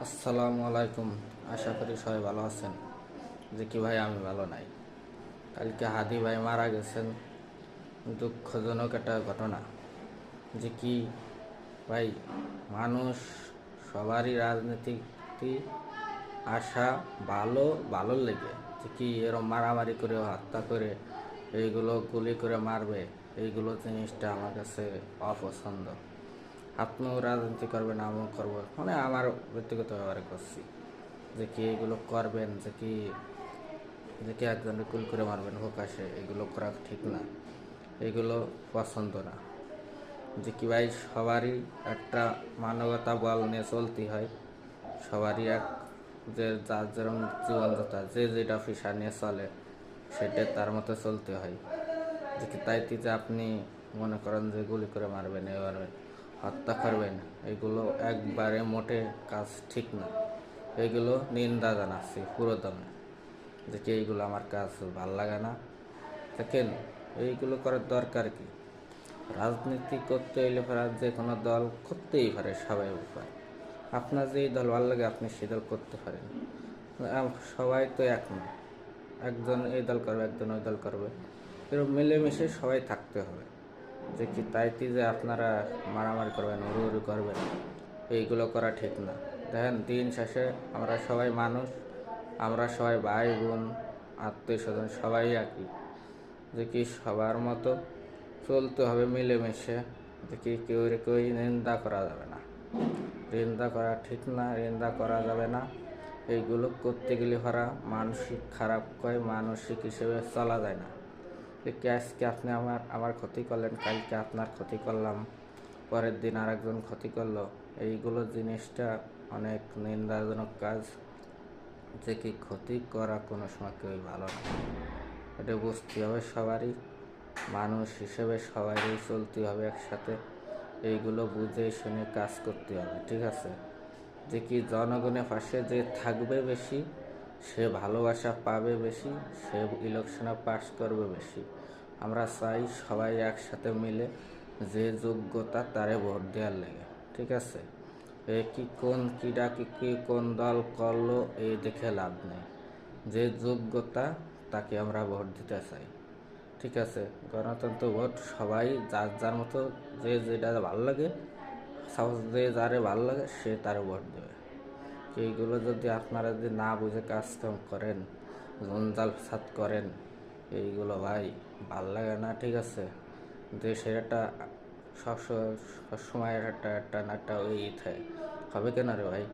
আসসালামু আলাইকুম। আশা করি সবাই ভালো আছেন। যে কি ভাই, আমি ভালো নাই। কালকে হাদি ভাই মারা গেছেন, দুঃখজনক একটা ঘটনা। যে কি ভাই, মানুষ সবারই রাজনীতি আসা ভালো ভালো লেগে, যে কি এরম মারামারি করে হত্যা করে এইগুলো গুলি করে মারবে, এইগুলো জিনিসটা আমার কাছে অপছন্দ। আপনিও রাজনীতি করবেন, আমিও করবো, মানে আমার ব্যক্তিগত ব্যাপারে করছি। যে কি এগুলো করবেন, যে কি একজনের কুল করে মারবেন প্রকাশে, এগুলো করা ঠিক না, এগুলো পছন্দ না। যে কি ভাই, সবারই একটা মানবতা বল নিয়ে চলতে হয়। সবারই এক, যে যার যেরকম জীবনযাত্রা, যে যেটা পেশা নিয়ে চলে সেটা তার মতো চলতে হয়। যে কি তাইতে যে আপনি মনে করেন যে গুলি করে মারবেন, এবারে হত্যা করবেন, এগুলো একবারে মোটে কাজ ঠিক না। এগুলো নিন্দা জানাচ্ছি পুরো দমে। যে কি এইগুলো আমার কাজ ভাল লাগে না। দেখেন, এইগুলো করার দরকার কি? রাজনীতি করতে হইলে ফেরার যে কোনো দল করতেই পারে, সবাই পারে। আপনার যেই দল ভালো লাগে আপনি সেই দল করতে পারেন। সবাই তো এক না, একজন এই দল করবে, একজন ওই দল করবে, এরকম মিলেমিশে সবাই থাকতে হবে। যে কি তাইতে যে আপনারা মারামারি করবেন, উড়ু করবেন, এইগুলো করা ঠিক না। দেখেন, দিন শেষে আমরা সবাই মানুষ, আমরা সবাই ভাই বোন, আত্মীয় স্বজন সবাই একই। যে কি সবার মতো চলতে হবে মিলেমিশে। যে কি কেউ নিন্দা করা যাবে না, নিন্দা করা ঠিক না, নিন্দা করা যাবে না। এইগুলো করতে গেলে ভরা মানসিক খারাপ কয়, মানসিক হিসেবে চলা যায় না। যে কি আজকে আপনি আমার ক্ষতি করলেন, কালকে আপনার ক্ষতি করলাম, পরের দিন আরেকজন ক্ষতি করলো, এইগুলো জিনিসটা অনেক নিন্দাজনক কাজ। যে কি ক্ষতি করা কোনো সময় কেউই ভালো না, এটা বুঝতে হবে সবারই। মানুষ হিসেবে সবারই চলতে হবে একসাথে, এইগুলো বুঝে শুনে কাজ করতে হবে, ঠিক আছে? যে কি জনগণের পাশে যে থাকবে বেশি, সে ভালোবাসা পাবে বেশি, সে ইলেকশনে পাস করবে বেশি। আমরা চাই সবাই একসাথে মিলে যে যোগ্যতা তারে ভোট দেওয়ার লেগে, ঠিক আছে? এ কি কোন কিডা কি কোন দল করলো এই দেখে লাভ নেই। যে যোগ্যতা তাকে আমরা ভোট দিতে চাই, ঠিক আছে? গণতন্ত্র ভোট সবাই যার যার মতো, যে যেটা ভালো লাগে, সাপোজ যে যারে ভালো লাগে সে তার ভোট দেবে। এইগুলো যদি আপনারা যদি না বুঝে কাজকাম করেন, জঞ্জাল ফাসাদ করেন, এইগুলো ভাই ভাল লাগে না, ঠিক আছে? দেশের একটা সবসময় একটা একটা না একটা ওই থাকে, হবে কেন রে ভাই?